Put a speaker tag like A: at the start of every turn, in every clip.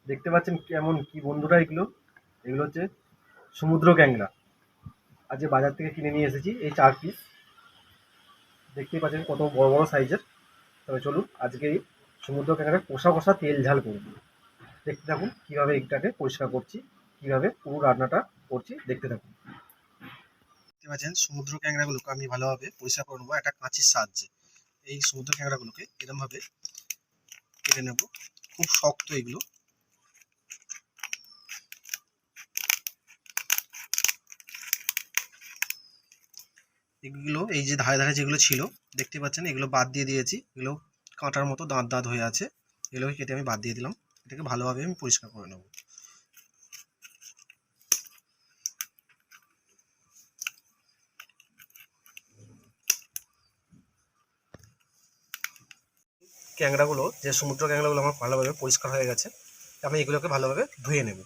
A: দেখতে পাচ্ছেন কেমন কি বন্ধুরা, এগুলো এগুলো হচ্ছে সমুদ্র ক্যাংড়া। আজকে বাজার থেকে কিনে নিয়ে এসেছি এই 4 পিস। দেখতেই পাচ্ছেন কত বড় বড় সাইজের। তবে চলুন আজকে এই সমুদ্র ক্যাংড়ার কষা কষা তেল ঝাল করব। দেখতে থাকুন কিভাবে এটাকে পরিষ্কার করছি, কিভাবে পুরো রান্নাটা করছি, দেখতে থাকুন। দেখতে পাচ্ছেন সমুদ্র ক্যাংড়াগুলোকে আমি ভালোভাবে পরিষ্কার করে নেবো একটা কাঁচির সাহায্যে। এই সমুদ্র ক্যাংড়াগুলোকে এরকম ভাবে কেটে নেব। খুব শক্ত এগুলো। এগুলো এই যে ধারে ধারে যেগুলো ছিল দেখতে পাচ্ছেন, এগুলো বাদ দিয়ে দিয়েছি। এগুলো কাঁটার মতো দাঁত দাঁত হয়ে আছে, এগুলোকে কেটে আমি বাদ দিয়ে দিলাম। এটাকে ভালোভাবে আমি পরিষ্কার করে নেব। ক্যাংড়াগুলো, যে সমুদ্র ক্যাংড়াগুলো আমার ভালোভাবে পরিষ্কার হয়ে গেছে, আমি এগুলোকে ভালোভাবে ধুয়ে নেব।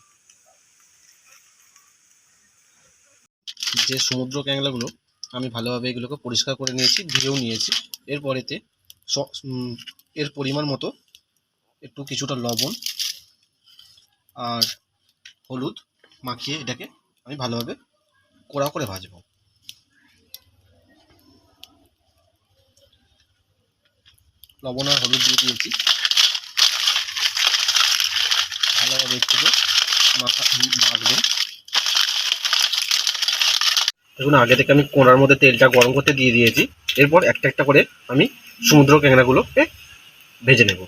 A: যে সমুদ্র ক্যাংড়াগুলো আমি ভালোভাবে এগুলোকে পরিষ্কার করে নিয়েছি, ধুয়েও নিয়েছি। এরপরেতে এর পরিমাণ মতো একটু কিছুটা লবণ আর হলুদ মাখিয়ে এটাকে আমি ভালোভাবে কড়া করে ভাজবো। লবণ আর হলুদ দিয়ে দিয়েছি, ভালোভাবে একটু ভাজবেন। দেখুন আগে থেকে আমি কোড়ার মধ্যে তেলটা গরম করতে দিয়ে দিয়েছি। এরপর একটা একটা করে আমি সমুদ্র ক্যাংড়াগুলোকে ভেজে নেব।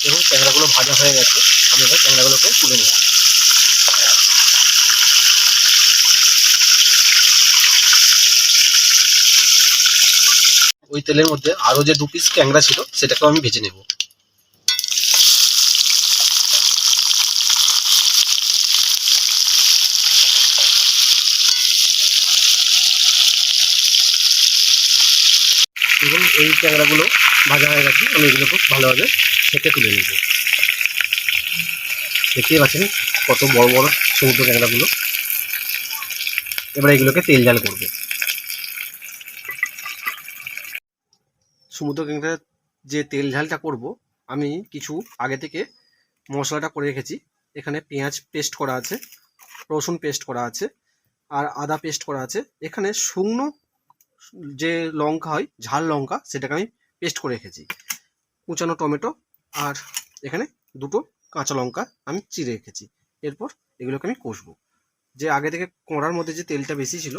A: দেখুন ক্যাংড়াগুলো ভাজা হয়ে গেছে, আমি এবার ক্যাংড়াগুলোকে তুলে নেব। ওই তেলের মধ্যে আরো যে 2 পিস ক্যাংড়া ছিল সেটাকেও আমি ভেজে নেব। দেখুন এই ক্যাংড়াগুলো ভাজা হয়ে গেছে, আমি এগুলো খুব ভালোভাবে সেঁকে তুলে নেব। দেখতেই পাচ্ছেন কত বড় বড় সমুদ্র ক্যাংড়াগুলো। এবার এগুলোকে তেল ঝাল করব। সমুদ্র ক্যাংড়ার যে তেল ঝালটা করব, আমি কিছু আগে থেকে মশলাটা করে রেখেছি। এখানে পেঁয়াজ পেস্ট করা আছে, রসুন পেস্ট করা আছে, আর আদা পেস্ট করা আছে। এখানে শুকনো যে লঙ্কা হয়, ঝাল লঙ্কা, সেটাকে আমি পেস্ট করে রেখেছি। কুচানো টমেটো আর এখানে 2টো কাঁচা লঙ্কা আমি চিড়ে রেখেছি। এরপর এগুলোকে আমি কষবো। যে আগে থেকে কড়ার মধ্যে যে তেলটা বেশি ছিল,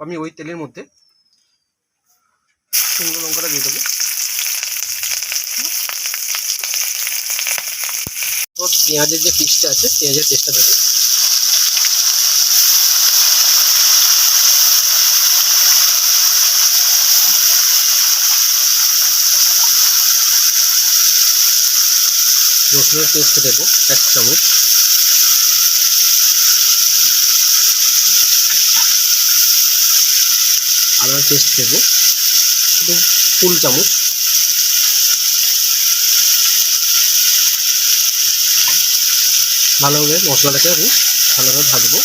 A: আমি ওই তেলের মধ্যে শুকনো লঙ্কাটা দিয়ে দেবো। তো পেঁয়াজের যে পিসটা আছে, পেঁয়াজের পেস্টটা দেবো। রসুনের পেস্ট দেবো 1 চামচ। আদার পেস্ট দেবো ফুল চামচ। ভালোভাবে মশলাটাকে আমি ভালোভাবে ভাজবো।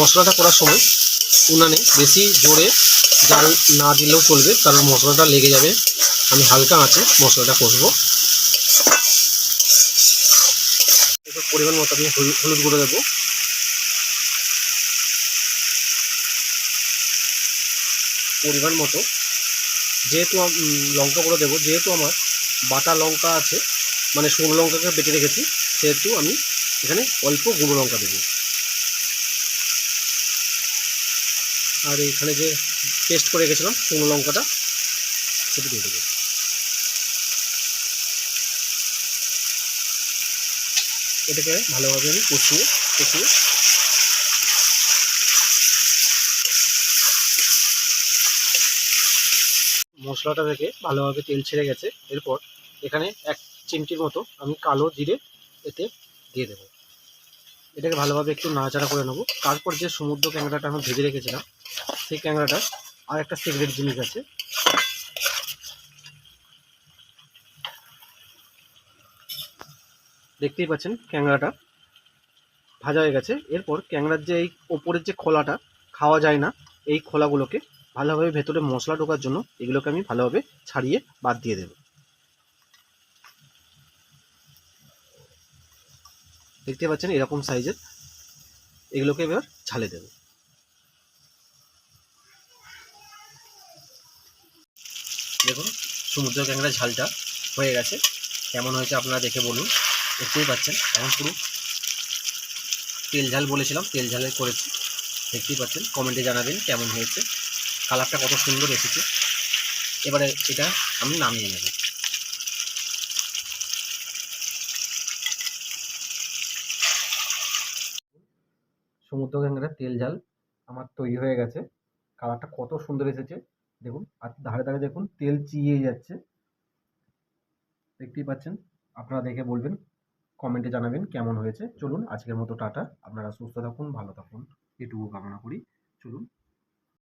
A: মশলাটা করার সময় উনানে বেশি জোরে জাল না দিলেও চলবে, কারণ মশলাটা লেগে যাবে। আমি হালকা আঁচে মশলাটা কষবো। এরপর পরিমাণ মতো আমি হলুদ গুঁড়ো দেবো। পরিমাণ মতো, যেহেতু লঙ্কা গুঁড়ো দেবো, যেহেতু আমার বাটা লঙ্কা আছে, মানে শুকনো লঙ্কাকে বেটে রেখেছি, সেহেতু আমি এখানে অল্প গুঁড়ো লঙ্কা দেবো। আর এখানে যে পেস্ট করে রেখেছিলাম শুকনো লঙ্কাটা, সেটা দিয়ে দেবো। এটাকে ভালোভাবে আমি কষিয়ে মশলাটা থেকে ভালোভাবে তেল ছেড়ে গেছে। এরপর এখানে 1 চিমটির মতো আমি কালো জিরে এতে দিয়ে দেবো। এটাকে ভালোভাবে একটু নাড়াচাড়া করে নেবো। তারপর যে সমুদ্র ক্যাংড়াটা আমি ভেজে রেখেছিলাম, সেই ক্যাংড়াটা আর একটা সিক্রেট জিনিস আছে, দেখতেই পাচ্ছেন ক্যাংড়াটা ভাজা হয়ে গেছে। এরপর ক্যাংড়ার যে এই ওপরের যে খোলাটা খাওয়া যায় না, এই খোলাগুলোকে ভালোভাবে ভেতরে মশলা ঢোকার জন্য এগুলোকে আমি ভালোভাবে ছাড়িয়ে বাদ দিয়ে দেবো। দেখতে পাচ্ছেন এরকম সাইজের, এগুলোকে এবার ঝালে দেবো। দেখুন সমুদ্র ক্যাংড়া ঝালটা হয়ে গেছে, কেমন হয়েছে আপনারা দেখে বলুন। দেখতেই পাচ্ছেন এখন পুরো তেল ঝাল বলেছিলাম, তেল ঝালে করেছি। দেখতেই পাচ্ছেন, কমেন্টে জানাবেন কেমন হয়েছে, কালারটা কত সুন্দর এসেছে। এবারে এটা আমি নামিয়ে নেব। সমুদ্র ক্যাংড়ার তেল ঝাল আমার তৈরি হয়ে গেছে। কালারটা কত সুন্দর এসেছে দেখুন, আর ধারে ধারে দেখুন তেল চিয়ে যাচ্ছে। দেখতেই পাচ্ছেন, আপনারা দেখে বলবেন, কমেন্টে জানাবেন কেমন হয়েছে। চলুন আজকের মতো টাটা, আপনারা সুস্থ থাকুন, ভালো থাকুন, এটুকু কামনা করি। চলুন।